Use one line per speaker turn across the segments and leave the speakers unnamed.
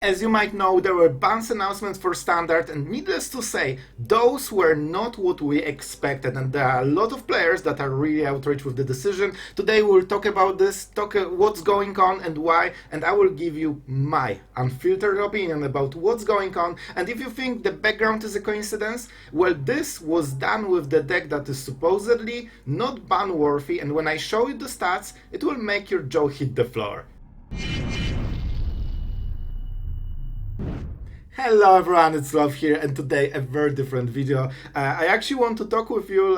As you might know, there were bans announcements for Standard, and needless to say, those were not what we expected, and there are a lot of players that are really outraged with the decision. Today we'll talk about this, what's going on and why, and I will give you my unfiltered opinion about what's going on. And if you think the background is a coincidence, well, this was done with the deck that is supposedly not ban worthy, and when I show you the stats, it will make your jaw hit the floor. Hello everyone, it's Sloth here, and today a very different video. I actually want to talk with you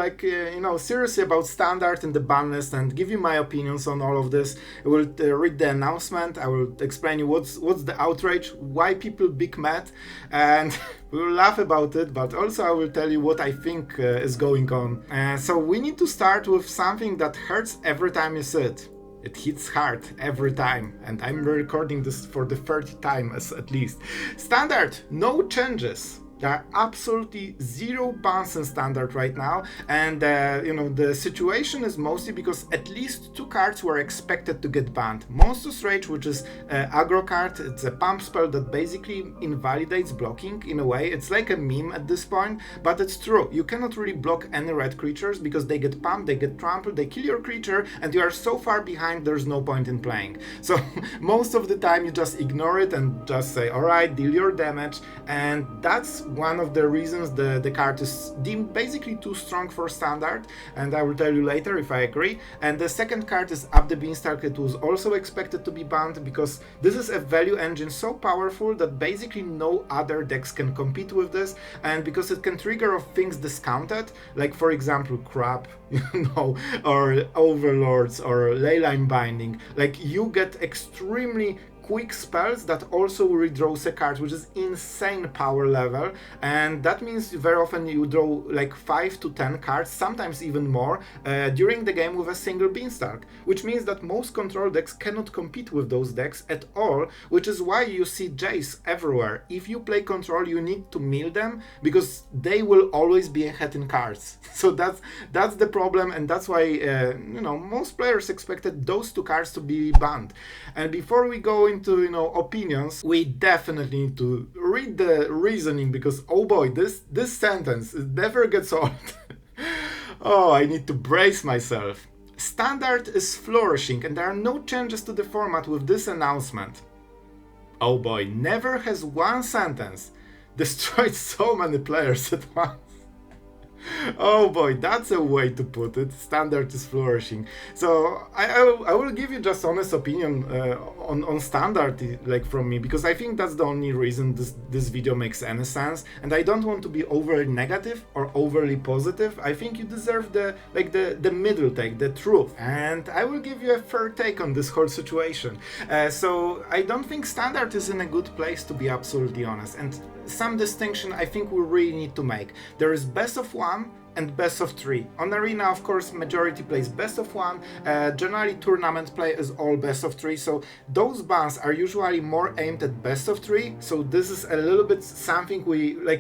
seriously about Standard and the ban list and give you my opinions on all of this. I will read the announcement, I will explain you what's the outrage, why people big mad, and we will laugh about it, but also I will tell you what I think is going on. So we need to start with something that hurts every time you see it. It hits hard every time, and I'm recording this for the third time at least. Standard, no changes. There are absolutely zero bans in Standard right now, and the situation is mostly because at least two cards were expected to get banned. Monstrous Rage, which is an aggro card, it's a pump spell that basically invalidates blocking in a way. It's like a meme at this point, but it's true. You cannot really block any red creatures because they get pumped, they get trampled, they kill your creature, and you are so far behind there's no point in playing. So most of the time you just ignore it and just say, alright, deal your damage, and that's one of the reasons the card is deemed basically too strong for Standard, and I will tell you later if I agree. And the second card is Up the Beanstalk. It was also expected to be banned because this is a value engine so powerful that basically no other decks can compete with this, and because it can trigger off things discounted, like for example Crab, or Overlords or Leyline Binding. Like you get extremely quick spells that also redraws a card, which is insane power level, and that means very often you draw like 5 to 10 cards, sometimes even more, during the game with a single Beanstalk, which means that most control decks cannot compete with those decks at all, which is why you see Jace everywhere. If you play control, you need to mill them because they will always be ahead in cards. So that's the problem, and that's why most players expected those two cards to be banned. And before we go into opinions, we definitely need to read the reasoning, because oh boy, this sentence, it never gets old. Oh, I need to brace myself. Standard is flourishing and there are no changes to the format with this announcement. Oh boy, never has one sentence destroyed so many players at once. Oh boy, that's a way to put it. Standard is flourishing. So I will give you just honest opinion on Standard, like from me, because I think that's the only reason this video makes any sense, and I don't want to be overly negative or overly positive. I think you deserve the middle take, the truth, and I will give you a fair take on this whole situation. So I don't think Standard is in a good place, to be absolutely honest, and some distinction I think we really need to make. There is best of one and best of three. On Arena, of course, majority plays best of one. Generally, tournament play is all best of three. So those bans are usually more aimed at best of three. So this is a little bit something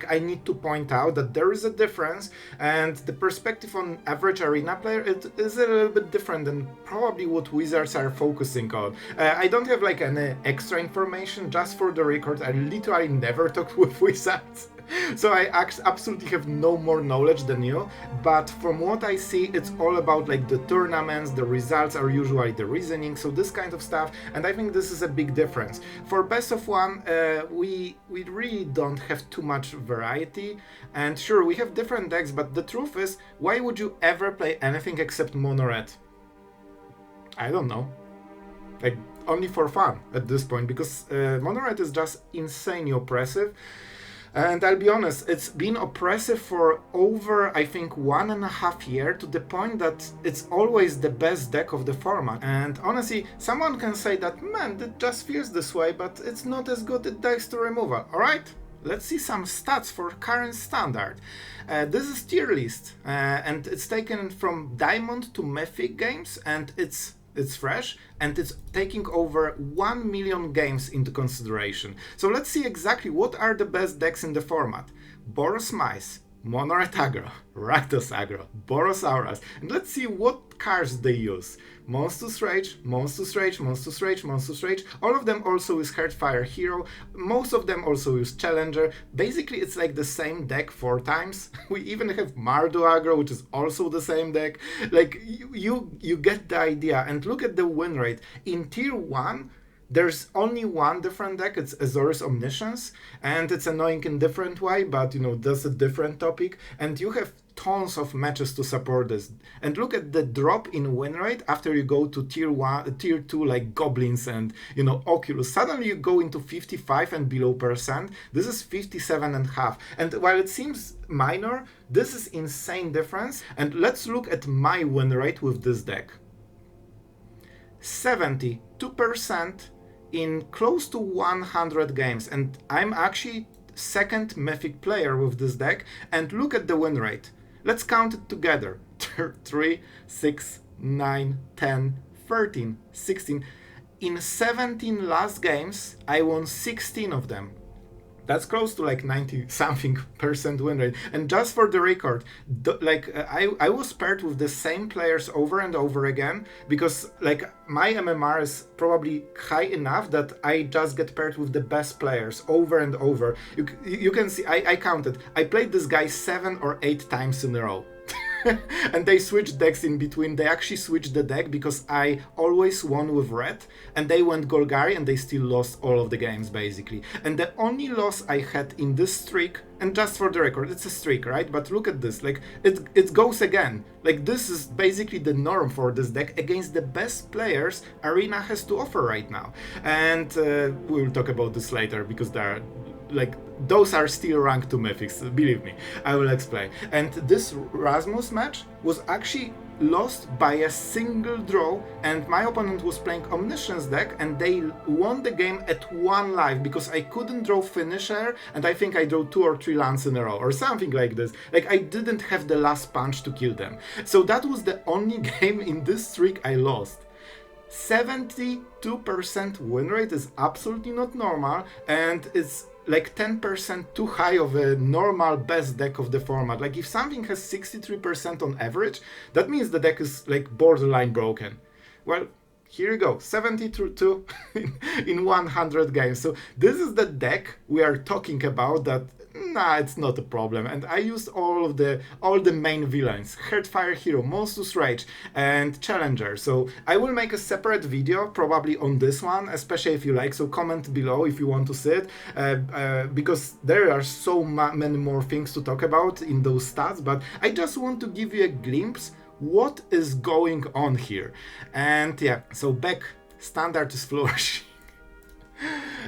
I need to point out, that there is a difference, and the perspective on average Arena player, it is a little bit different than probably what Wizards are focusing on. I don't have any extra information. Just for the record, I literally never talked with Wizards. So I absolutely have no more knowledge than you, but from what I see, it's all about the tournaments, the results are usually the reasoning, so this kind of stuff, and I think this is a big difference. For best of one, we really don't have too much variety, and sure, we have different decks, but the truth is, why would you ever play anything except mono red? I don't know. Only for fun at this point, because mono red is just insanely oppressive. And I'll be honest, it's been oppressive for over, I think, 1.5 years, to the point that it's always the best deck of the format. And honestly, someone can say that, man, it just feels this way, but it's not as good at dice to removal. Alright, let's see some stats for current Standard. This is tier list, and it's taken from Diamond to Mythic games, and it's fresh, and it's taking over 1 million games into consideration. So let's see exactly what are the best decks in the format. Boros Mice, Monoret aggro, Rakdos aggro, Borosaurus, and let's see what cards they use. Monstrous Rage, Monstrous Rage, Monstrous Rage, Monstrous Rage. All of them also use Heartfire Hero. Most of them also use Challenger. Basically, it's like the same deck 4 times. We even have Mardu aggro, which is also the same deck. Like, you get the idea. And look at the win rate. In Tier 1, there's only one different deck, it's Azorius Omniscience, and it's annoying in different way, but that's a different topic. And you have tons of matches to support this. And look at the drop in win rate after you go to tier 2 like Goblins and Oculus. Suddenly you go into 55 and below percent. This is 57.5. And while it seems minor, this is insane difference. And let's look at my win rate with this deck. 72% in close to 100 games, and I'm actually second mythic player with this deck. And look at the win rate. Let's count it together. 3, 6, 9, 10, 13, 16. In 17 last games, I won 16 of them. That's close to like 90-something% win rate. And just for the record, I was paired with the same players over and over again, because like my MMR is probably high enough that I just get paired with the best players over and over. You can see, I counted. I played this guy 7 or 8 times in a row. And they switched decks in between. They actually switched the deck because I always won with red, and they went Golgari and they still lost all of the games basically. And the only loss I had in this streak, and just for the record, it's a streak, right? But look at this, like it goes again. Like this is basically the norm for this deck against the best players Arena has to offer right now. And we'll talk about this later because there are those are still rank 2 mythics, believe me, I will explain. And this Rasmus match was actually lost by a single draw, and my opponent was playing Omniscience deck and they won the game at 1 life because I couldn't draw Finisher, and I think I drew 2 or 3 lands in a row or something like this. Like I didn't have the last punch to kill them. So that was the only game in this streak I lost. 72% win rate is absolutely not normal, and it's like 10% too high of a normal best deck of the format. Like if something has 63% on average, that means the deck is like borderline broken. Well, here you go, 72 in 100 games. So this is the deck we are talking about that, it's not a problem. And I used all the main villains, Heartfire Hero, Monstrous Rage, and Challenger. So I will make a separate video probably on this one, especially if you like. So comment below if you want to see it, because there are so many more things to talk about in those stats. But I just want to give you a glimpse what is going on here. And yeah, so back standard is flourishing.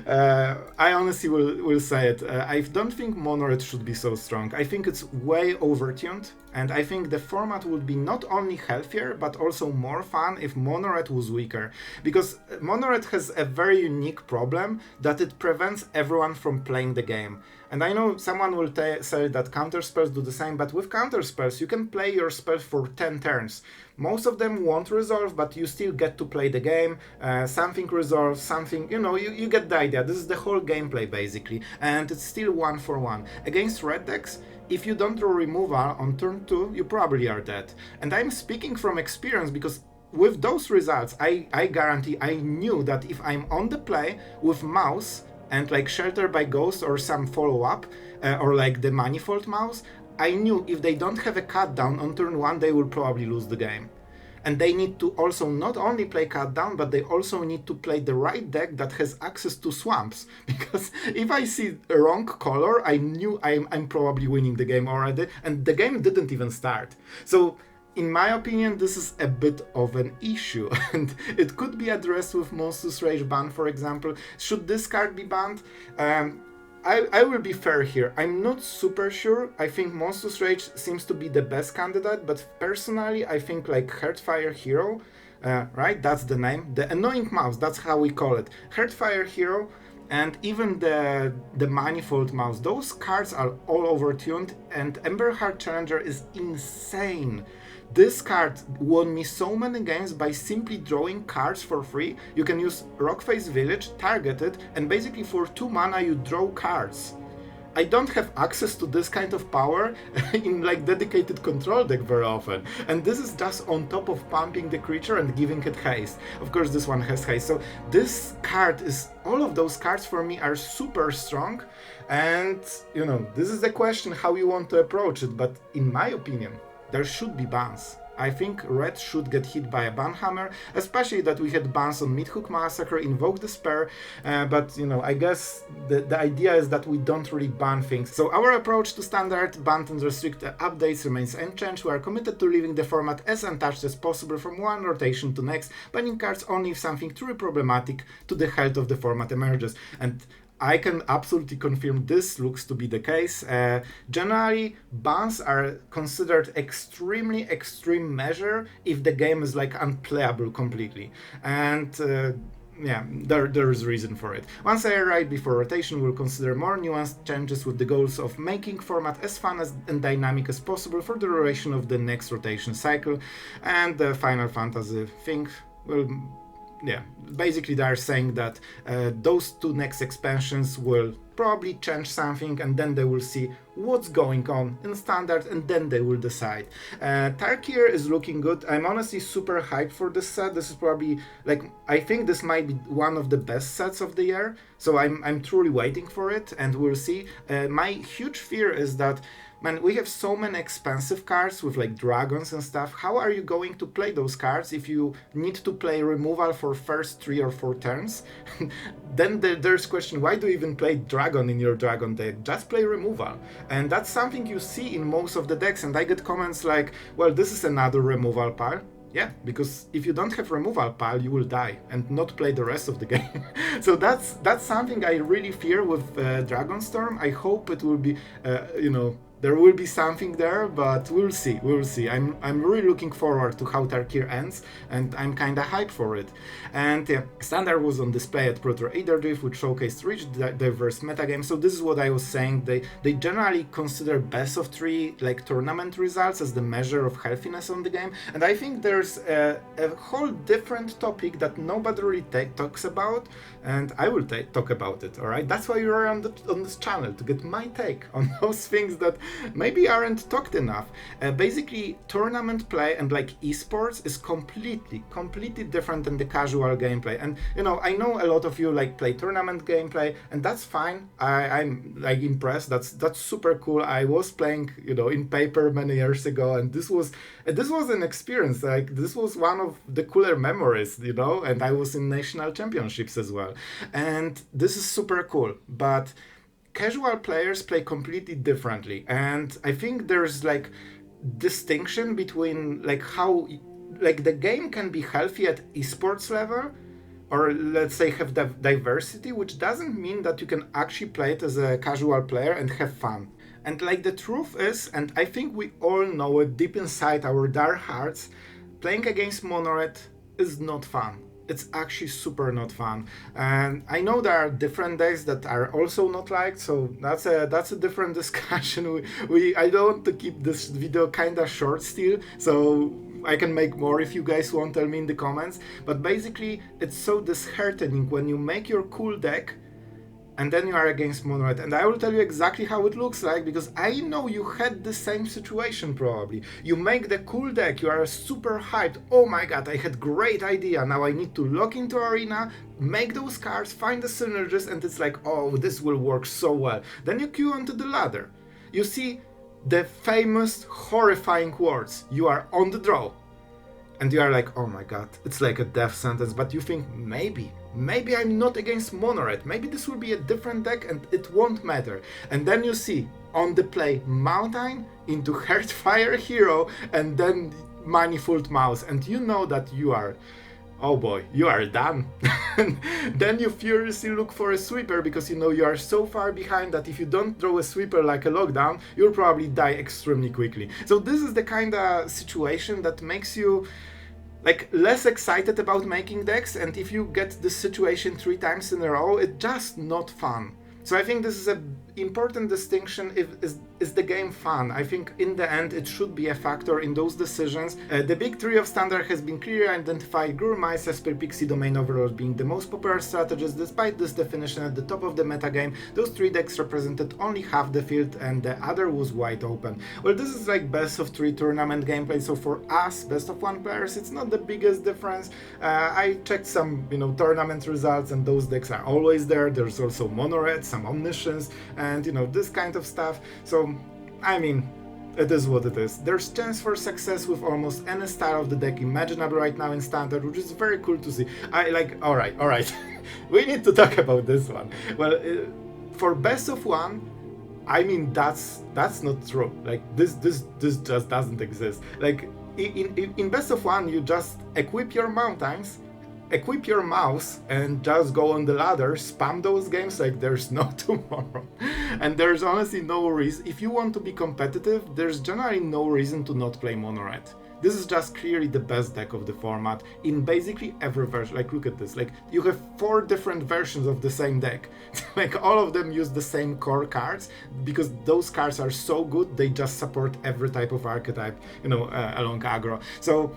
I honestly will say it. I don't think Monored should be so strong. I think it's way overtuned, and I think the format would be not only healthier but also more fun if Monored was weaker. Because Monored has a very unique problem that it prevents everyone from playing the game. And I know someone will say that counterspells do the same, but with counterspells you can play your spells for 10 turns. Most of them won't resolve, but you still get to play the game. Something resolves, something, you get the idea. This is the whole gameplay basically, and it's still 1-for-1. Against red decks, if you don't draw removal on turn 2, you probably are dead. And I'm speaking from experience because with those results, I guarantee I knew that if I'm on the play with mouse and like Shelter by Ghost or some follow-up, or like the Manifold mouse, I knew if they don't have a cut down on turn 1, they will probably lose the game. And they need to also not only play cut down, but they also need to play the right deck that has access to swamps. Because if I see a wrong color, I knew I'm probably winning the game already, and the game didn't even start. So in my opinion, this is a bit of an issue, and it could be addressed with Monstrous Rage ban, for example. Should this card be banned? I will be fair here. I'm not super sure. I think Monstrous Rage seems to be the best candidate, but personally I think like Heartfire Hero, right? That's the name. The annoying mouse, that's how we call it. Heartfire Hero and even the Manifold mouse, those cards are all overtuned, and Emberheart Challenger is insane. This card won me so many games by simply drawing cards for free. You can use Rockface Village, target it, and basically for 2 mana you draw cards. I don't have access to this kind of power in like dedicated control deck very often. And this is just on top of pumping the creature and giving it haste. Of course, this one has haste. So this card is, all of those cards for me are super strong. And, you know, this is the question how you want to approach it. But in my opinion, there should be bans. I think red should get hit by a ban hammer, especially that we had bans on Midhook Massacre, Invoke Despair, but you know, I guess the idea is that we don't really ban things. So our approach to standard, banned and restricted updates remains unchanged. We are committed to leaving the format as untouched as possible from one rotation to next, banning cards only if something truly problematic to the health of the format emerges. And I can absolutely confirm this looks to be the case. Generally, bans are considered extremely extreme measure if the game is like unplayable completely. And yeah, there is reason for it. Once I arrive before rotation, we'll consider more nuanced changes with the goals of making format as fun and dynamic as possible for the duration of the next rotation cycle. And the Final Fantasy thing will... yeah, basically they are saying that those two next expansions will probably change something, and then they will see what's going on in standard, and then they will decide. Tarkir is looking good. I'm honestly super hyped for this set. This is probably, like, I think this might be one of the best sets of the year, so I'm truly waiting for it, and we'll see. My huge fear is that, man, we have so many expensive cards with like dragons and stuff. How are you going to play those cards if you need to play removal for first 3 or 4 turns? Then there's question, why do you even play dragon in your dragon deck? Just play removal. And that's something you see in most of the decks, and I get comments like, well, this is another removal pile. Yeah, because if you don't have removal pile, you will die and not play the rest of the game. So that's something I really fear with Dragonstorm. I hope it will be, you know, there will be something there, but we'll see, we'll see. I'm really looking forward to how Tarkir ends, and I'm kinda hyped for it. And yeah, Standard was on display at Pro Tour Aderdrift, which showcased rich, diverse metagame. So this is what I was saying, they generally consider best of 3 like tournament results as the measure of healthiness on the game. And I think there's a whole different topic that nobody really talks about, and I will talk about it, alright? That's why you're on this channel, to get my take on those things that maybe aren't talked enough. Basically, tournament play and like esports is completely different than the casual gameplay. And you know, I know a lot of you like play tournament gameplay, and that's fine. I'm like impressed. That's super cool. I was playing, you know, in paper many years ago, and this was an experience. Like, this was one of the cooler memories, you know. And I was in national championships as well, and this is super cool. But casual players play completely differently, and I think there's like distinction between like how like the game can be healthy at esports level, or let's say have diversity, which doesn't mean that you can actually play it as a casual player and have fun. And like the truth is, and I think we all know it deep inside our dark hearts, playing against Monored is not fun. It's actually super not fun. And I know there are different decks that are also not liked, so that's a different discussion. I don't want to keep this video kinda short still, so I can make more if you guys want, tell me in the comments. But basically, it's so disheartening when you make your cool deck and then you are against Moonlight. And I will tell you exactly how it looks like, because I know you had the same situation probably. You make the cool deck, you are super hyped, oh my god, I had great idea, now I need to log into Arena, make those cards, find the synergies, and it's like, oh, this will work so well. Then you queue onto the ladder. You see the famous horrifying words, you are on the draw. And you are like, oh my god, it's like a death sentence, but you think, maybe I'm not against Monored, maybe this will be a different deck and it won't matter. And then you see, on the play, Mountain into Heartfire Hero, and then Manifold Mouse, and you know that you are, oh boy, you are done. Then you furiously look for a sweeper, because you know you are so far behind that if you don't draw a sweeper like a lockdown, you'll probably die extremely quickly. So this is the kind of situation that makes you like less excited about making decks, and if you get this situation 3 times in a row, it's just not fun. So I think this is a important distinction. Is the game fun? I think in the end it should be a factor in those decisions. The big three of standard has been clearly identified. Gur, Mice, Esper, Pixie domain overall being the most popular strategies. Despite this definition at the top of the metagame, those three decks represented only half the field and the other was wide open. Well, this is like best of 3 tournament gameplay, so for us best of 1 players it's not the biggest difference. I checked some tournament results and those decks are always there. There's also mono red, some omniscience, and this kind of stuff. So I mean, it is what it is. There's chance for success with almost any style of the deck imaginable right now in standard, which is very cool to see. All right, we need to talk about this one. Well, for best of 1, I mean that's not true. Like this just doesn't exist. Like in best of 1, you just equip your mountains, equip your mouse, and just go on the ladder, spam those games like there's no tomorrow. And there's honestly no reason, if you want to be competitive, there's generally no reason to not play mono red. This is just clearly the best deck of the format in basically every version. Like look at this, like you have 4 different versions of the same deck. Like all of them use the same core cards because those cards are so good, they just support every type of archetype, along aggro. So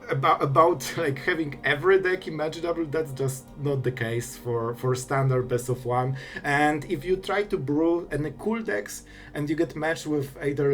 about like having every deck imaginable, that's just not the case for standard best of 1. And if you try to brew any cool decks and you get matched with either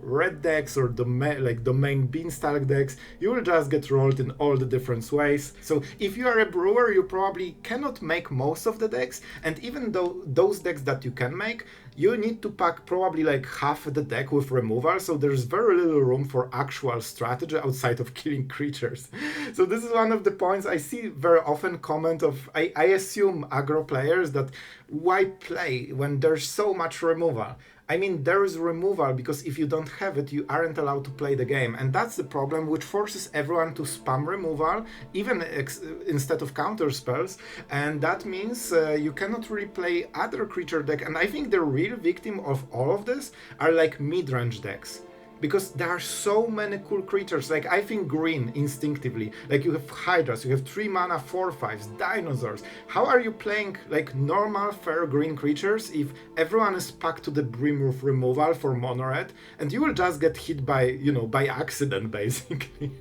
red decks or domain beanstalk decks, you will just get rolled in all the different ways. So if you are a brewer, you probably cannot make most of the decks, and even though those decks that you can make, you need to pack probably like half the deck with removal, so there's very little room for actual strategy outside of killing creatures. So this is one of the points I see very often comment of, I assume aggro players, that why play when there's so much removal? I mean, there is removal because if you don't have it, you aren't allowed to play the game. And that's the problem, which forces everyone to spam removal, even instead of counter spells. And that means you cannot really play other creature deck. And I think the real victim of all of this are like mid-range decks. Because there are so many cool creatures. Like I think green instinctively, like you have hydras, you have 3 mana 4/5s, dinosaurs. How are you playing like normal fair green creatures if everyone is packed to the brim with removal for mono red, and you will just get hit by by accident basically.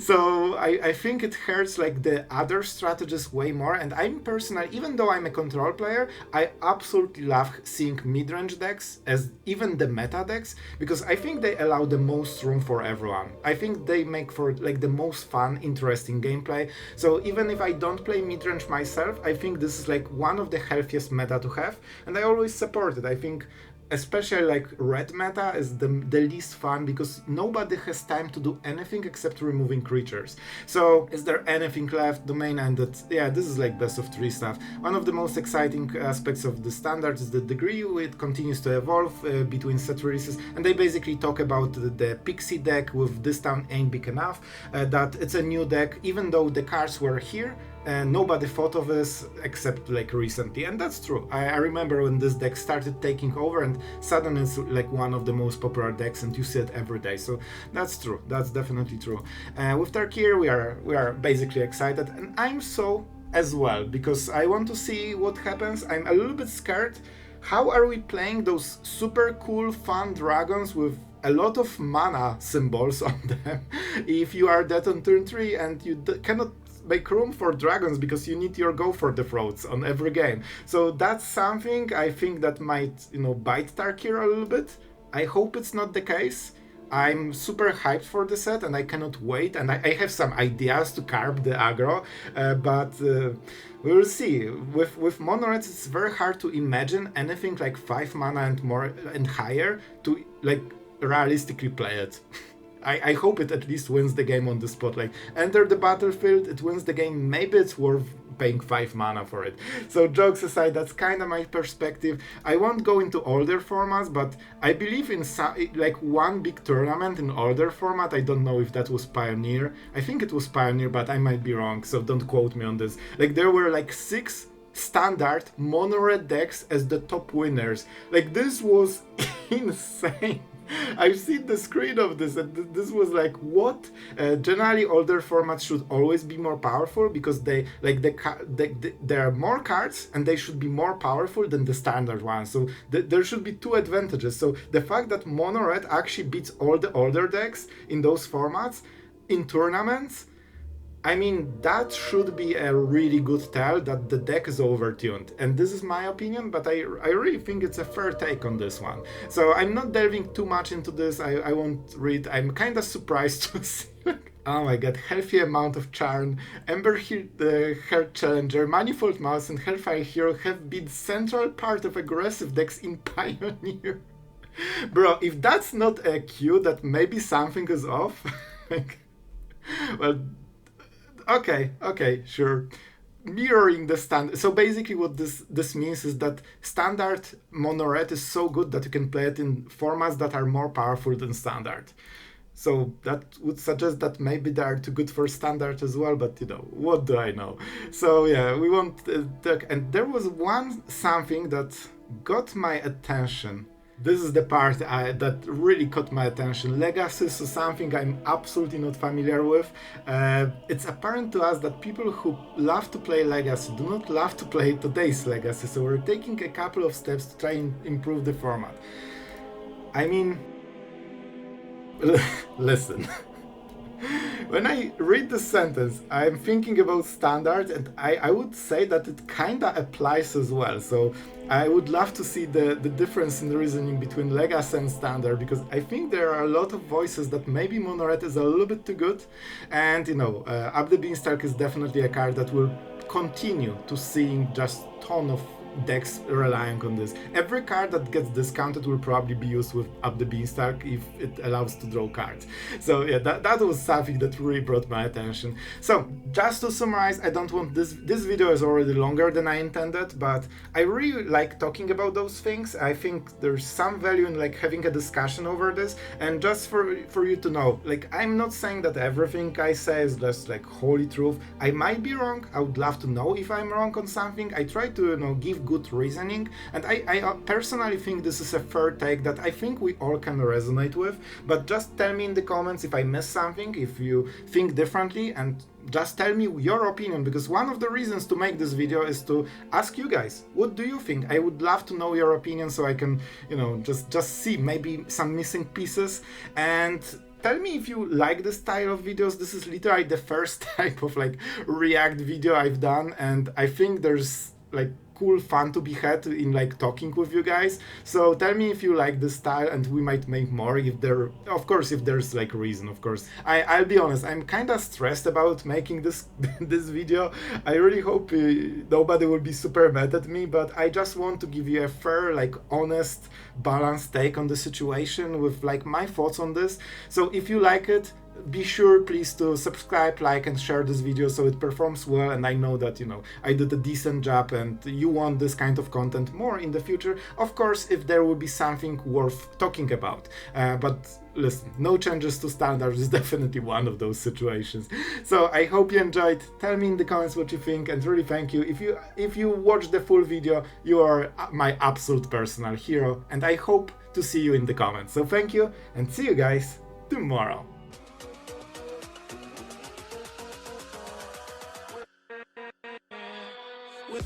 So I think it hurts like the other strategies way more. And I'm personally, even though I'm a control player, I absolutely love seeing mid-range decks as even the meta decks, because I think they allow the most room for everyone. I think they make for like the most fun, interesting gameplay. So even if I don't play midrange myself, I think this is like one of the healthiest meta to have, and I always support it. I think especially like red meta is the least fun because nobody has time to do anything except removing creatures. So is there anything left? Domain ended. Yeah, this is like best of 3 stuff. One of the most exciting aspects of the standard is the degree it continues to evolve between set releases, and they basically talk about the Pixie deck with This Town Ain't Big Enough, that it's a new deck even though the cards were here. And nobody thought of this except like recently, and that's true. I remember when this deck started taking over, and suddenly it's like one of the most popular decks, and you see it every day. So that's true. That's definitely true. With Tarkir, we are basically excited, and I'm so as well because I want to see what happens. I'm a little bit scared. How are we playing those super cool, fun dragons with a lot of mana symbols on them if you are dead on turn 3 and you cannot make room for dragons because you need your go for the throats on every game? So that's something I think that might bite Tarkir a little bit. I hope it's not the case. I'm super hyped for the set and I cannot wait, and I have some ideas to carve the aggro, but we will see. With mono reds, it's very hard to imagine anything like 5 mana and more and higher to like realistically play it. I hope it at least wins the game on the spot. Like, enter the battlefield, it wins the game, maybe it's worth paying 5 mana for it. So jokes aside, that's kind of my perspective. I won't go into older formats, but I believe in like one big tournament in older format. I don't know if that was Pioneer. I think it was Pioneer, but I might be wrong, so don't quote me on this. Like there were like 6 standard mono red decks as the top winners. Like this was insane. I've seen the screen of this, and this was like, what? Generally, older formats should always be more powerful because they like there are more cards and they should be more powerful than the standard one. So there should be two advantages. So the fact that mono red actually beats all the older decks in those formats in tournaments, I mean, that should be a really good tell that the deck is overtuned. And this is my opinion, but I really think it's a fair take on this one. So I'm not delving too much into this. I won't read. I'm kind of surprised to see. Oh my god, healthy amount of charm. Ember Heart Challenger, Manifold Mouse, and Hellfire Hero have been central part of aggressive decks in Pioneer. Bro, if that's not a cue that maybe something is off, like, well, okay, sure. Mirroring the standard. So basically, what this means is that standard mono red is so good that you can play it in formats that are more powerful than standard. So that would suggest that maybe they are too good for standard as well, but what do I know? So yeah, we want and there was one something that got my attention. This is the part that really caught my attention. Legacy is something I'm absolutely not familiar with. It's apparent to us that people who love to play Legacy do not love to play today's Legacy, so we're taking a couple of steps to try and improve the format. I mean, listen. When I read this sentence, I'm thinking about standard, and I would say that it kinda applies as well. So I would love to see the difference in the reasoning between Legacy and standard, because I think there are a lot of voices that maybe mono red is a little bit too good, and Up the Beanstalk is definitely a card that will continue to seeing just ton of decks relying on this. Every card that gets discounted will probably be used with Up the Beanstalk if it allows to draw cards. So yeah, that was something that really brought my attention. So just to summarize, I don't want this video is already longer than I intended, but I really like talking about those things. I think there's some value in like having a discussion over this, and just for you to know, like, I'm not saying that everything I say is just like holy truth. I might be wrong. I would love to know if I'm wrong on something. I try to give good reasoning, and I personally think this is a fair take that I think we all can resonate with. But just tell me in the comments if I missed something, if you think differently, and just tell me your opinion, because one of the reasons to make this video is to ask you guys, what do you think? I would love to know your opinion so I can just see maybe some missing pieces. And tell me if you like this style of videos. This is literally the first type of like react video I've done, and I think there's like cool fun to be had in like talking with you guys. So tell me if you like this style, and we might make more if there's like reason. Of course, I'll be honest, I'm kind of stressed about making this this video. I really hope nobody will be super mad at me, but I just want to give you a fair, like, honest, balanced take on the situation with like my thoughts on this. So if you like it, be sure please to subscribe, like, and share this video so it performs well, and I know that I did a decent job and you want this kind of content more in the future. Of course, if there will be something worth talking about, but listen, no changes to standards is definitely one of those situations. So I hope you enjoyed. Tell me in the comments what you think, and really thank you. If you watch the full video, you are my absolute personal hero, and I hope to see you in the comments. So thank you, and see you guys tomorrow. With